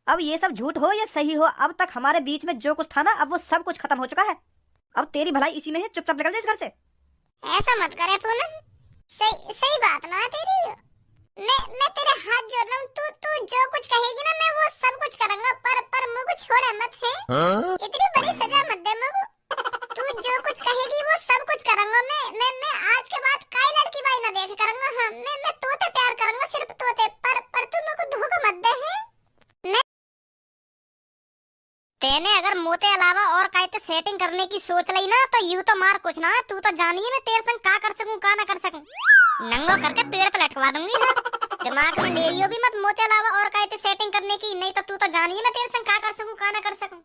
अब ये सब झूठ हो या सही हो, अब तक हमारे बीच में जो कुछ था ना, अब वो सब कुछ खत्म हो चुका है। अब तेरी भलाई इसी में है, चुपचाप निकल जा इस घर से। ऐसा मत करे पूनम, सही सही बात ना है तेरी। मैं तेरे हाथ जोड़ रहा हूँ, तू तू जो कुछ कहेगी ना मैं वो सब कुछ करूंगा, पर मुझको छोड़े मत है। इतनी बड़ी सजा मत दे मुझको। तू जो कुछ कहेगी वो सब कुछ करूंगा। मैं आज के बाद काई लड़की बाई ना देख करूंगा। हाँ, मैं तोते प्यार करूंगा, सिर्फ तोते। पर तू मुझको धोखा मत दे है। तेने अगर मोते अलावा और कायते सेटिंग करने की सोच ली ना तो यूं तो मार कुछ ना, तू तो जानिए मैं तेरे संग का कर सकूं का ना कर सकूं। नंगो करके पेड़ पे लटकवा दूंगी। हाँ, दिमाग में ले लियो भी मत मोते अलावा और कायते सेटिंग करने की, नहीं तो तू तो जानिए मैं तेरे संग का कर सकूं का ना कर सकूं।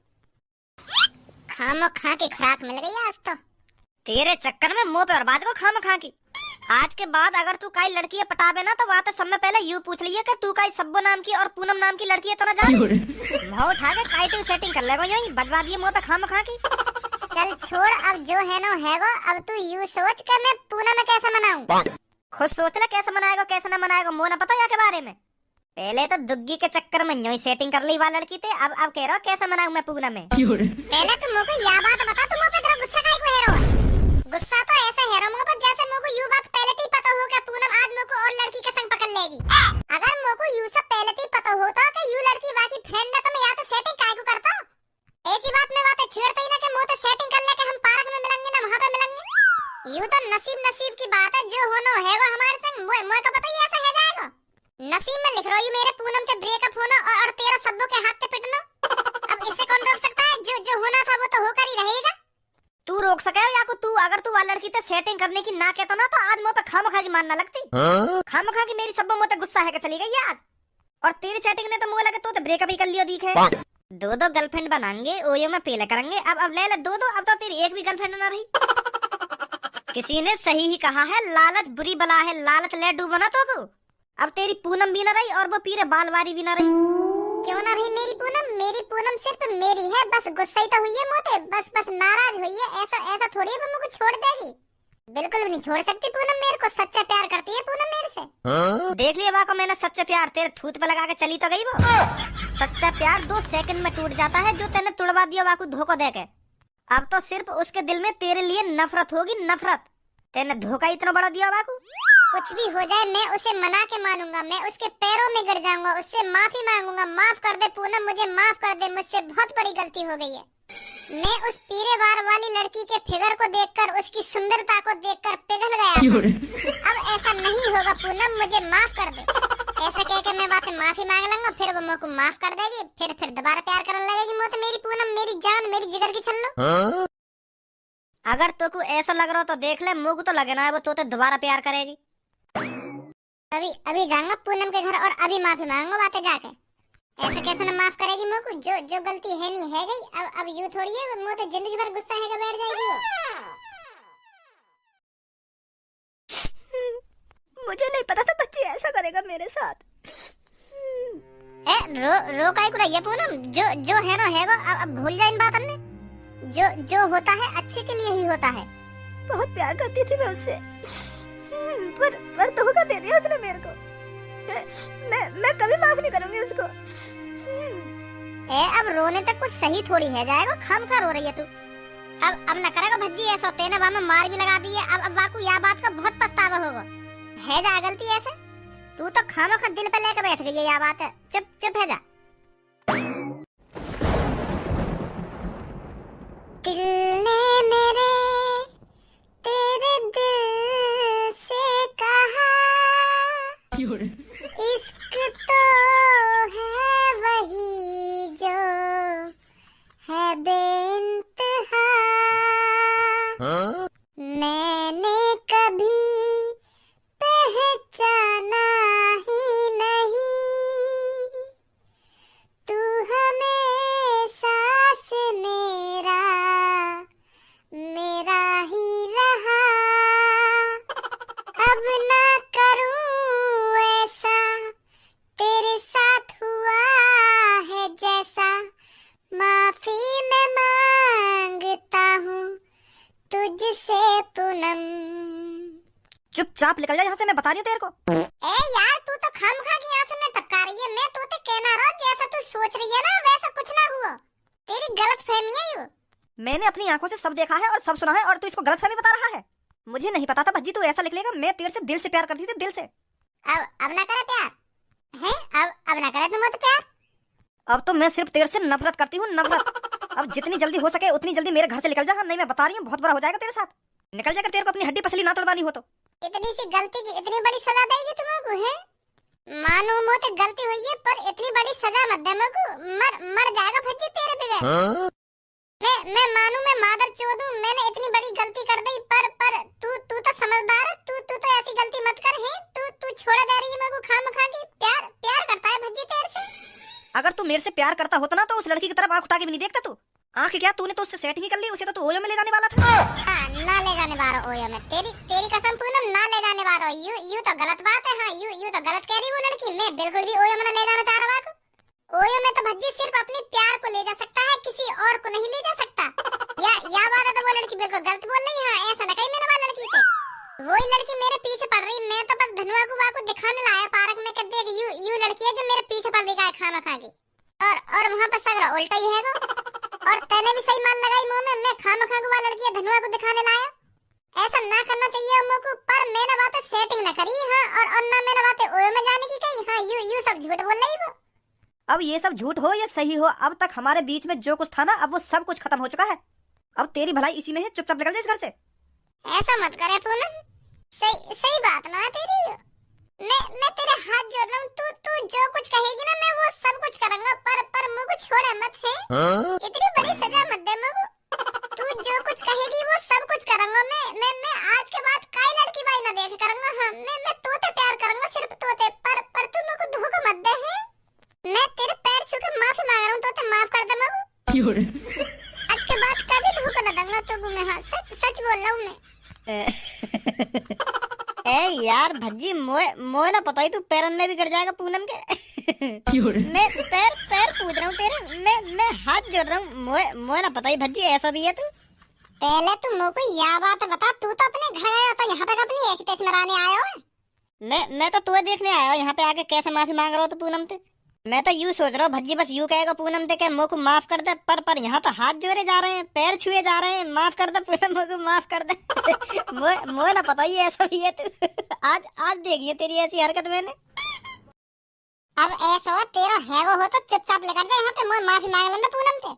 खामो खा की खुराक मिल गई आज तो तेरे चक्कर में मुंह पे और बात को खाम खा की। आज के बाद अगर तू काई लड़की पटावे ना तो वहाँ तो सब में पहले यूं पूछ लिया कि तू काई सब्बो नाम की और पूनम नाम की लड़की है तो ना जान भाव उठा के काई तू सेटिंग कर लेगा, यही बजवा दिए मुंह पे खाम खा की। चल छोड़, अब जो है ना है वो। अब तू यूं सोच के मैं पूनम में कैसे मनाऊं। खुद सोच ले कैसे मनाएगा कैसे ना मनाएगा, मुँह ना पता या के बारे में। पहले तो दुग्गी के चक्कर में यूं सेटिंग कर ली वाला लड़की थे, अब कह रहा कैसे मनाऊं मैं पूनम में। पहले तू मुझको यह बात बता, तू मुझ पे तेरा गुस्सा काहे को हेरो। गुस्सा तो ऐसे हेरो मुझ पर जैसे मुझको यूं बात पहले ही पता हो कि पूनम आज मुझको और लड़की के संग पकड़ लेगी। अगर मुझको यूं सब पहले ही पता होता कि यूं लड़की वाकी फ्रेंड है तो मैं यहाँ तो सेटिंग काहे को करता। ऐसी बात में बातें छेड़ता ही ना कि मुझ तो सेटिंग कर ले कि हम पार्क में मिलेंगे ना वहाँ पे मिलेंगे। यूं तो नसीब की बात है, जो होना है वो हमारे संग। मुझे तो पता ही ऐसा है जाएगा। नसीब में लिख रही मेरे पूनम से ब्रेकअप होना और तेरा सब्बों के हाथ से पिटना। अब इससे कौन रोक सकता है, जो होना था वो तो होकर ही रहेगा। तू रोक सके या को तू अगर तू वाला लड़की से सेटिंग करने की ना कहता ना तो आज मुंह पे खामखा की मानना लगती। खामखा की मेरी सब्बो मुंह पे गुस्सा है कि चली गई आज। और तेरी सेटिंग ने तो मुझे लगे तो ब्रेकअप ही कर लियो दिखे। दो गर्लफ्रेंड बनाएंगे ओयो में पीले करेंगे। अब ले दो, अब तो तेरी एक भी गर्लफ्रेंड ना रही। किसी ने सही ही कहा है, लालच बुरी बला है, लालच ले डूबो ना तो को। अब तेरी पूनम भी ना रही और वो पीरे बालवारी भी ना रही। क्यों ना रही मेरी पूनम? मेरी पूनम सिर्फ मेरी है, बस गुस्सा ही तो हुई है मोते, बस नाराज हुई है। ऐसा थोड़ी है वो मुझको छोड़ देगी। बिल्कुल भी नहीं छोड़ सकती पूनम मेरे को। सच्चा प्यार करती है पूनम मेरे से। देख लिया वाको मैंने सच्चा प्यार तेरे थूत पे लगा के चली तो गई वो। सच्चा प्यार 2 सेकंड में टूट जाता है, जो तेने तुड़वा दिया वाको धोखा देके। अब तो सिर्फ उसके दिल में तेरे लिए नफरत होगी, नफरत। तेने धोखा इतना बड़ा दिया वाको। कुछ भी हो जाए मैं उसे मना के मानूंगा, मैं उसके पैरों में गिर जाऊंगा, उससे माफी मांगूंगा। माफ कर दे पूनम, मुझे माफ कर दे, मुझसे बहुत बड़ी गलती हो गई है। मैं उस पीरे बार वाली लड़की के फिगर को देखकर, उसकी सुंदरता को देखकर पिघल गया। अब ऐसा नहीं होगा पूनम, मुझे माफ कर दे। ऐसा कह के मैं बातें माफी मांग लूंगा, फिर वो मुझको माफ कर देगी, फिर दोबारा प्यार करने लगेगी। मुझे मेरी पूनम, मेरी जान, मेरी जिगर की छल्लो। अगर तो को ऐसा लग रहा तो देख ले, मुझको तो लगे ना है वो तो दोबारा प्यार करेगी। अभी जाऊंगा पूनम के घर और अभी माफी मांगूंगा बातें जाके। ऐसे कैसे न माफ करेगी मुझको? जो गलती है नहीं है गई। अब यूं थोड़ी है, मुझे तो जिंदगी भर गुस्सा है बैठ जाएगी वो। मुझे नहीं पता था बच्ची ऐसा करेगा मेरे साथ। रो काहे को रही है पूनम? जो है ना है वो। अब भूल जा इन बातों ने। जो होता है अच्छे के लिए ही होता है। बहुत प्यार करती थी मैं उससे, पर धोखा दे दिया उसने मेरे को। मैं कभी माफ नहीं करूंगी उसको। अब रोने तक कुछ सही थोड़ी है जाएगा, खामखा रो रही है तू। अब न करेगा भज्जी ऐसा, तेने वहां में मार भी लगा दी है। अब वाकू यह बात का बहुत पछतावा होगा। है जा गलती ऐसे, तू तो खामखा दिल पे लेकर बैठ गई है। यह बात है, चुप है जा। दिल ने मेरे तेरे दिल से कहा, इश्क तो है वही जो है बेइंतहा। मैंने कभी पहचाना ही नहीं, तू हमेशा से मेरा ही रहा। अब ना करूं ऐसा, तेरे साथ हुआ है जैसा। माफी मैं मांगता हूँ तुझसे पूनम। चुपचाप निकल जा यहाँ से, मैं बता रही हूँ तेरे को। ए यार, तू तो खामखा की आंसू में टपका रही है। मैं तो कहना रहा जैसा तू सोच रही है ना वैसा कुछ ना हुआ, तेरी गलत फहमी है ये। मैंने अपनी आंखों से सब देखा है और सब सुना है और तू इसको गलतफहमी बता रहा है। मुझे नहीं पता था भज्जी तू ऐसा लिख लेगा। मैं तेरे से दिल से प्यार करती थी, दिल से। अब ना करे प्यार है, अब ना करे तुम तो प्यार। अब तो मैं सिर्फ तेरे से नफरत करती हूँ, नफरत। अब जितनी जल्दी हो सके उतनी जल्दी मेरे घर से निकल जा, नहीं मैं बता रही हूँ बहुत बुरा हो जाएगा तेरे साथ। निकल जाकर तेरे को अपनी हड्डी पसली ना तोड़वानी हो तो। इतनी सी गलती की इतनी बड़ी सजा देगी तुमको है? मानो मोते गलती हुई है पर इतनी बड़ी सजा मत दे मेरे को, मर जाएगा भज्जी तेरे बगैर। मैं मानू मैं मादर चोद हूँ, मैंने इतनी बड़ी गलती कर दी पर तू तो समझदार है, तू तो ऐसी गलती मत कर है। तू छोड़ दे रही है मेरे को खामखा की। प्यार करता है भज्जी तेरे से। अगर तू मेरे से प्यार करता होता ना तो उस लड़की की तरफ आंख उठा के भी नहीं देखता तू। आंख क्या तूने तो उससे सेट ही कर ली, उसे तो तू ओयो में ले जाने वाला था। ना ले जाने वाला ओयो में, तेरी कसम पूनम ना ले जाने वाला। यू तो गलत बात है। हाँ यू तो गलत कह रही वो लड़की। मैं बिल्कुल भी ओयो में ना ले जाना चाह रहा हूँ। ओयो में तो भज्जी सिर्फ अपने प्यार को ले जा सकता है, किसी और को नहीं ले जा सकता। या बात है तो वो लड़की बिल्कुल गलत बोल रही है। हाँ ऐसा न कही मैंने वो लड़की के। वही लड़की मेरे पीछे पड़ रही, मैं तो बस धनुआ को दिखाने लाया पार्क में कर देख यू लड़की है जो मेरे पीछे पड़ रही है खामखा की। और वहाँ पर सगरा उल्टा ही है वो। और तैने भी सही मान लगाई मुंह में, मैं खामखा को वो लड़की है धनुआ को दिखाने लाया। ऐसा ना करना चाहिए उम्मो को, पर मैंने बातें सेटिंग न करी। हाँ और ना मैंने बातें ओयो में जाने की कही। हाँ यू सब झूठ बोल रही वो। अब ये सब झूठ हो या सही हो, अब तक हमारे बीच में जो कुछ था ना अब वो सब कुछ खत्म हो चुका है। अब तेरी भलाई इसी में है, चुपचाप निकल जा इस घर से। ऐसा मत करे पूनम, सही बात ना तेरी। मैं तेरे हाथ जोड़ रहा हूँ, तू जो कुछ कहेगी ना मैं वो सब कुछ करूंगा, पर मुझको छोड़े मत है। इतनी बड़ी सजा मत दे मुझको। तू जो कुछ कहेगी वो सब कुछ करूंगा। मैं आज के बाद काई लड़की बाई ना देख करूंगा। हाँ मैं तोते प्यार करूंगा, सिर्फ तोते। पर तू मुझको धोखा मत दे है। मैं तेरे पैर छू के माफी मांग रहा हूँ, तोते माफ कर दे मुझको। आज के बाद कभी धोखा न दूंगा तुझको मैं। हाँ सच बोल रहा हूँ मैं। ए यार भज्जी मोए ना पता ही तू पैरन में भी गिर जाएगा पूनम के। मैं पैर पूछ रहा हूँ तेरे, मैं हाथ जोड़ रहा हूँ। मोए ना पता ही भज्जी ऐसा भी है तू। पहले तू मुझको यह बात बता, तू तो अपने घर आया तो यहाँ पे अपनी ऐसी तैसी मराने आया हो। मैं तो तुम्हें देखने आया हूँ यहाँ पे आके कैसे माफी मांग रहा हो तो पूनम ते। मैं तो यूँ सोच रहा हूँ भज्जी बस यूँ कहेगा पूनम ते के मुँह को माफ कर दे, पर यहाँ तो हाथ जोड़े जा रहे हैं, पैर छुए जा रहे हैं। माफ कर दे पूनम, मुँह को माफ कर दे। मोए ना पता ही ऐसा भी है तू। आज देखिए तेरी ऐसी हरकत मैंने। अब ऐसा हो तेरा है वो हो तो चुपचाप लेकर जा यहाँ पे, मुझे माफी मांग लेना पूनम से।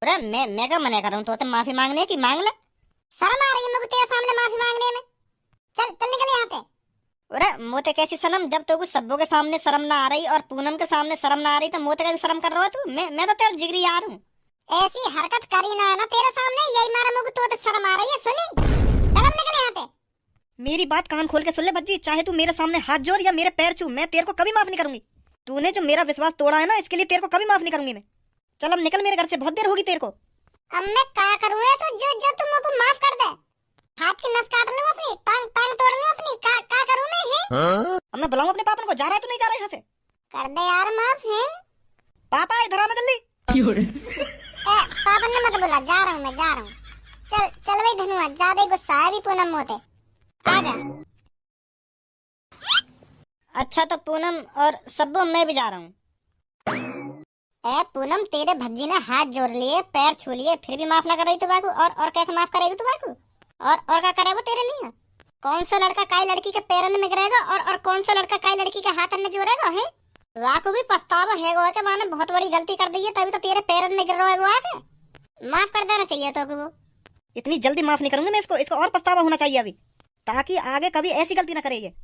अरे मैं क्या मना कर रहा हूँ तो माफी मांगने की, मांग ले। शर्म आ रही है मुझे तेरे सामने माफी मांगने में। चल निकल यहाँ पे। अरे मोते कैसी शर्म, जब तो कुछ सब्बों के सामने शर्म ना आ रही और पूनम के सामने शर्म ना आ रही तो मोते का शर्म कर रहा है तू। मैं तो तेरा जिगरी यार हूँ। ऐसी हरकत करी ना तेरे सामने, यही मारा मुझे तो शर्म आ रही है। सुनी चल निकल यहाँ पे। मेरी बात कान खोल के सुन ले बच्ची, चाहे तू मेरे सामने हाथ जोड़ या मेरे पैर छू, मैं तेरे को कभी माफ नहीं करूंगी। तूने जो मेरा विश्वास तोड़ा है ना इसके लिए तेरे को कभी माफ नहीं करूंगी मैं। चल अब निकल मेरे घर से, बहुत देर होगी तेरे को। अब मैं क्या करूँ तो जो तुम मुझको माफ कर दे। हाथ की नस काट लूं अपनी, टांग तोड़ लूं अपनी, क्या करूं मैं है? अब मैं बुलाऊं अपने पापा को, जा रहा है तू नहीं जा रहा यहाँ से? कर दे यार माफ है। पापा इधर आना जल्दी। पापा ने मत बुला, जा रहा हूँ मैं, जा रहा हूँ। चल भाई धनुआ, ज्यादा गुस्सा है अभी पूनम मोते। आजा। अच्छा तो पूनम और सब्बू मैं भी जा रहा हूँ। पूनम तेरे भज्जी ने हाथ जोड़ लिए, पैर छू लिए, फिर भी माफ ना कर रही तुम्हारे। और कैसे माफ करेगी तुम्हारे? और क्या करे वो तेरे लिए? कौन सा लड़का काई लड़की के पैरन में गिरेगा और कौन सा लड़का काई लड़की के हाथ में जोड़ेगा है? वाकु भी पछतावा है वो के माने बहुत बड़ी गलती कर दी है, तभी तो तेरे पैरन में गिर रहा है वो आके। माफ कर देना चाहिए तो वो। इतनी जल्दी माफ नहीं करूंगी मैं इसको और पछतावा होना चाहिए अभी, ताकि आगे कभी ऐसी गलती ना करे ये।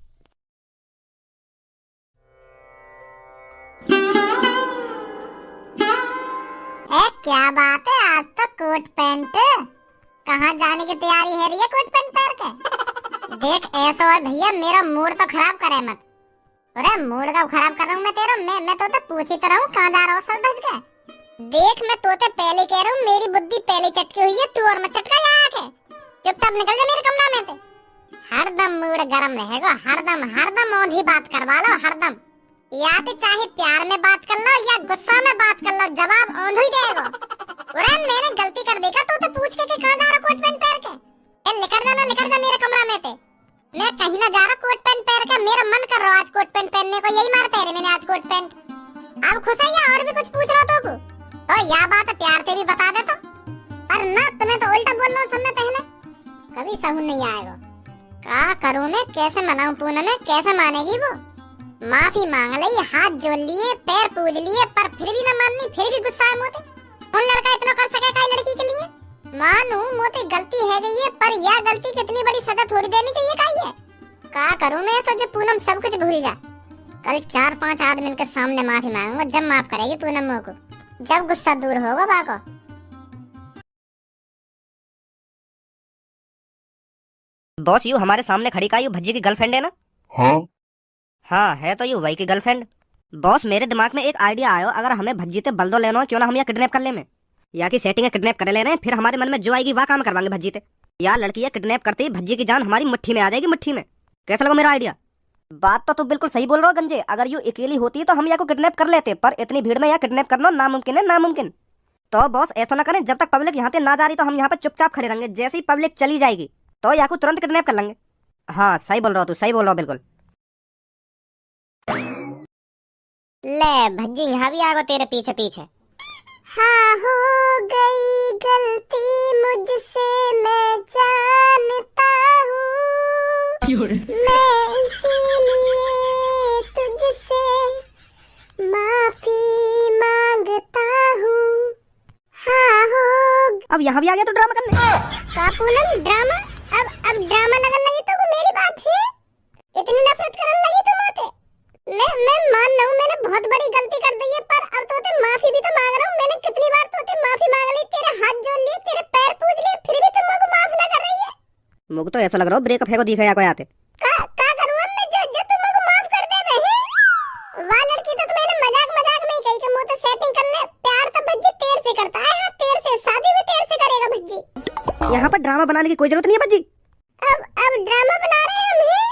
क्या बात है, आज तो कोट पैंट। कहाँ जाने की तैयारी है रही है कोट पैंट पहन के? देख ऐसा है भैया, मेरा मूड तो खराब करे मत। अरे मूड का खराब कर रहा हूँ मैं तेरा? मैं तो पूछी तो रहा हूँ कहाँ जा रहा हूँ सर धज के। देख मैं तो पहले कह रहा हूँ, मेरी बुद्धि पहले चटकी हुई है, तू और मत चटका यहाँ आके। चुपचाप निकल जा मेरे कमरा में से। हरदम मूड गरम रहेगा, हरदम औंधी बात करवा लो हरदम। या तो चाहे प्यार में बात कर लो या गुस्सा में बात कर लो, जवाब औंधू ही देगा। अरे मैंने गलती कर देखा तो पूछ के कहाँ जा रहा कोट पैंट पहन के? निकल जा मेरे कमरा में से। मैं कहीं ना जा रहा कोट पैंट पहन के, मेरा मन कर रहा आज कोट पैंट पहनने को, यही मार पहने मैंने आज कोट पैंट। अब खुश है या और भी कुछ पूछ रहा तो को या बात है प्यार से भी बता दे तो। पर ना तुम्हें तो उल्टा बोल रहा हूँ सबने पहले, कभी सहून नहीं आएगा। क्या करूँ मैं, कैसे मनाऊं पूनम में, कैसे मानेगी वो। माफी मांग ली, हाथ जोड़ लिए, पैर पूज लिए, पर फिर भी ना माननी, फिर भी गुस्सा है मोते। कौन लड़का इतना कर सकेगा लड़की के लिए। मानू मोते गलती है गई है, पर यह गलती कितनी बड़ी सजा थोड़ी देनी चाहिए का ये। क्या करूँ मैं, सोचे पूनम सब कुछ भूल जा। कल 4-5 आदमी के सामने माफी मांगूंगा, जब माफ करेगी पूनम मो को, जब गुस्सा दूर होगा बाको। बॉस यू हमारे सामने खड़ी का यू भज्जी की गर्लफ्रेंड है ना? हाँ है तो यू वही की गर्लफ्रेंड। बॉस मेरे दिमाग में एक आइडिया आयो, अगर हमें भज्जी ते बलदो लेना हो, क्यों ना हम या किडनैप कर ले में, या की सेटिंग किडनैप कर ले रहे हैं, फिर हमारे मन में जो आएगी वह काम करवाएंगे भज्जी ते। या लड़की है किडनैप करते ही भज्जी की जान हमारी मुट्ठी में आ जाएगी, मुट्ठी में। कैसा लगा मेरा आइडिया? बात तो तू बिल्कुल सही बोल रहा हो गंजे, अगर यू अकेली होती तो हम या को किडनैप कर लेते, पर इतनी भीड़ में या किडनैप करना नामुमकिन है, नामुमकिन। तो बॉस ऐसा ना करें, जब तक पब्लिक यहाँ पे ना जा रही तो हम यहाँ पे चुपचाप खड़े रहेंगे, जैसे ही पब्लिक चली जाएगी तो या को तुरंत किडनैप कर लेंगे। हाँ सही बोल रहा हो तू, सही बोल रहा हो बिल्कुल। ले भज्जी यहाँ भी आ गो तेरे पीछे पीछे। हाँ हो गई गलती मुझसे, मैं जानता हूँ, मैं इसीलिए तुझसे माफी मांगता हूँ। हाँ हो। अब यहाँ भी आ गया तो ड्रामा करने का पूनम ड्रामा? अब ड्रामा लगन लगी तो मेरी बात है, इतनी नफरत करने लगी तुम आते। मैं मान रहा हूँ मैंने बहुत बड़ी गलती कर दी है, पर अब तो ते माफी भी तो मांग रहा हूँ। मैंने कितनी बार तो ते माफी मांग ली, तेरे हाथ जोड़ लिए, तेरे पैर पूज लिए, फिर भी तुम मुझको माफ ना कर रही है। मुझको तो ऐसा लग रहा हो ब्रेकअप है को दिखा या कोई आते। का करूँ मैं, जो तुम मुझको माफ कर दे रहे। वाह लड़की तो मैंने मजाक में ही कही कि मुझे सेटिंग करने, प्यार तो भज्जी तेर से करता है। हाँ तेर से, शादी भी तेर से करेगा भज्जी। यहाँ पर ड्रामा बनाने की कोई जरूरत नहीं है भज्जी। अब ड्रामा बना रहे हैं हम हैं?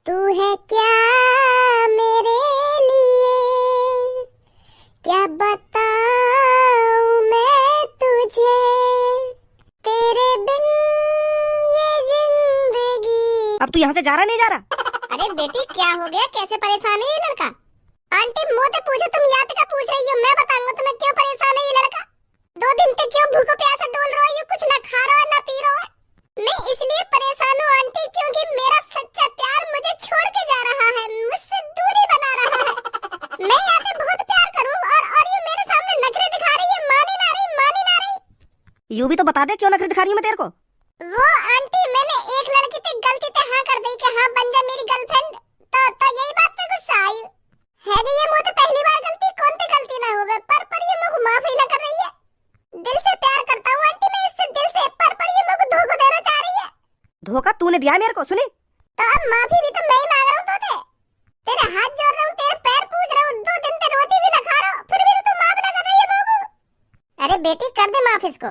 तू है क्या मेरे लिए, क्या बताऊं मैं तुझे, तेरे बिन ये जिंदगी। अब तू यहाँ से जा रहा नहीं जा रहा? अरे बेटी क्या हो गया, कैसे परेशान है ये लड़का? आंटी मुझे तो पूछो, तुम याद का पूछ रही हो, मैं बताऊंगा तुम्हें क्यों परेशान है ये लड़का। 2 दिन से क्यों भूखो प्यासा डोल रहा है, कुछ ना खा रहा है ना पी रहा है। मैं इसलिए परेशान हूँ आंटी, क्योंकि मेरा सच्चा प्यार मुझे छोड़ के जा रहा है, मुझसे दूरी बना रहा है। मैं यहाँ पे बहुत प्यार करूँ और ये मेरे सामने नखरे दिखा रही है, मानी ना रही। यू भी तो बता दे क्यों नखरे दिखा रही है मैं तेरे को। वो आंटी मैंने एक लड़की से गलती से हाँ कर दी कि हाँ बन जा मेरी गर्लफ्रेंड, तो यही बात पे गुस्सा आई है कि ये मुझे पहली बार गलती, कौन सी गलती ना होवे, पर ये मुझे माफ ही ना कर रही है। दिल से प्यार करता हूँ आंटी मैं इससे, दिल से, पर ये मुझे धोखा देना चाह रही है। धोखा तूने दिया मेरे को, सुनी? तो अब माफी भी तो मैं ही मांग रहा हूँ तो तेरे हाथ जोड़ रहा हूँ, तेरे पैर पूज रहा हूँ, 2 दिन से रोटी भी ना खा रहा हूँ, फिर भी तू माफ ना कर रही है मुझको। अरे बेटी कर दे माफ इसको,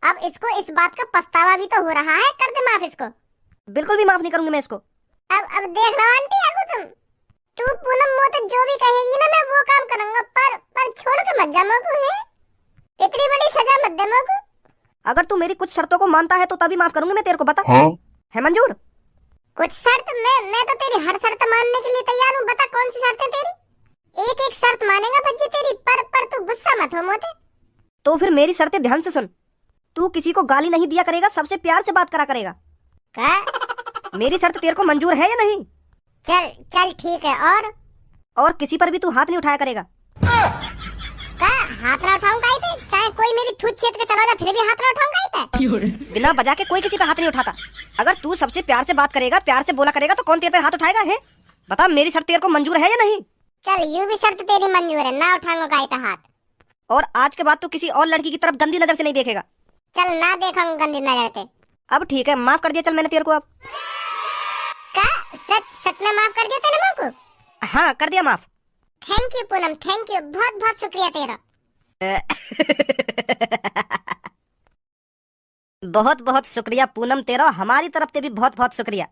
अब इसको इस बात का पछतावा भी तो हो रहा है, कर दे माफ इसको। बिल्कुल भी माफ नहीं करूंगी मैं इसको। अब देख लो आंटी, अब तू पूनम मोते जो भी कहेगी ना मैं वो काम करूंगा, पर छोड़ के मत जा मुझको, है इतनी बड़ी सजा मत दे मुझको। अगर तू मेरी कुछ शर्तों को मानता है तो तभी माफ करूंगी मैं तेरे को, बता। है मंजूर? कुछ शर्त? मैं तो तेरी हर शर्त मानने के लिए तैयार हूँ, बता कौन सी शर्त है तेरी। एक शर्त मानेगा भज्जी तेरी, पर तू गुस्सा मत हो मोते। तो फिर मेरी शर्तें ध्यान से सुन। तू किसी को गाली नहीं दिया करेगा, सबसे प्यार से बात करा करेगा। क्या? मेरी शर्त तेरे को मंजूर है या नहीं? चल ठीक है। और किसी पर भी तू हाथ नहीं उठाया करेगा। का हाथ ना उठाऊं कहीं पे, चाहे कोई मेरी थूत छेद के चला जाए फिर भी हाथ ना उठाऊं कहीं पे। बिना बजा के कोई किसी पे हाथ नहीं उठाता। अगर तू सबसे प्यार से बात करेगा, प्यार से बोला करेगा, तो कौन तेरे पे हाथ उठाएगा? है बता, मेरी शर्त तेरे को मंजूर है या नहीं? चल यूं भी शर्त तेरी मंजूर है, ना उठाऊंगा कहीं पे हाथ। और आज के बाद तू किसी और लड़की की तरफ गंदी नजर से नहीं देखेगा। चल ना देखूंगा गंदी नजर से। अब ठीक है, माफ कर दिया चल मैंने तेरे को। अब का सच में माफ कर दिया तूने मुझको? हाँ कर दिया माफ। Thank you Poonam, thank you, बहुत बहुत शुक्रिया तेरा। बहुत बहुत शुक्रिया पूनम तेरा, हमारी तरफ से भी बहुत बहुत शुक्रिया।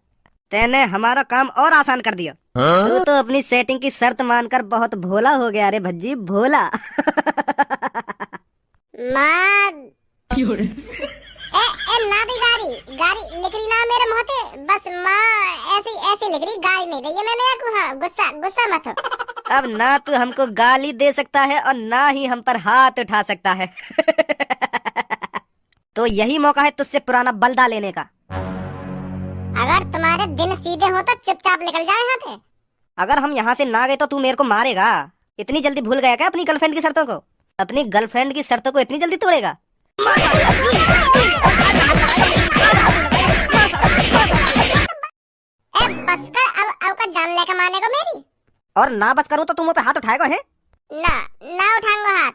तैने हमारा काम और आसान कर दिया। तू तो अपनी सेटिंग की शर्त मानकर बहुत भोला हो गया रे भज्जी, भोला। माँ ना दी गाड़ी लिख रही ना मेरे मुँह पे, बस माँ ऐसी लिख रही, गाड़ी नहीं दी है मैंने। हाँ गुस्सा मत हो। अब ना तू हमको गाली दे सकता है और ना ही हम पर हाथ उठा सकता है। तो यही मौका है तुझसे पुराना बलदा लेने का। अगर तुम्हारे दिन सीधे हो तो चुपचाप निकल जाए यहाँ से। अगर हम यहाँ से ना गए तो तू मेरे को मारेगा। इतनी जल्दी भूल गया क्या अपनी गर्लफ्रेंड की शर्तों को? अपनी गर्लफ्रेंड की शर्तों को इतनी जल्दी तोड़ेगा? बस कर, अब औकात जान लेगा मारने को मेरी। और ना बच करूँ तो तू मुँह पे हाथ उठाएगा है? ना ना उठाऊंगा हाथ।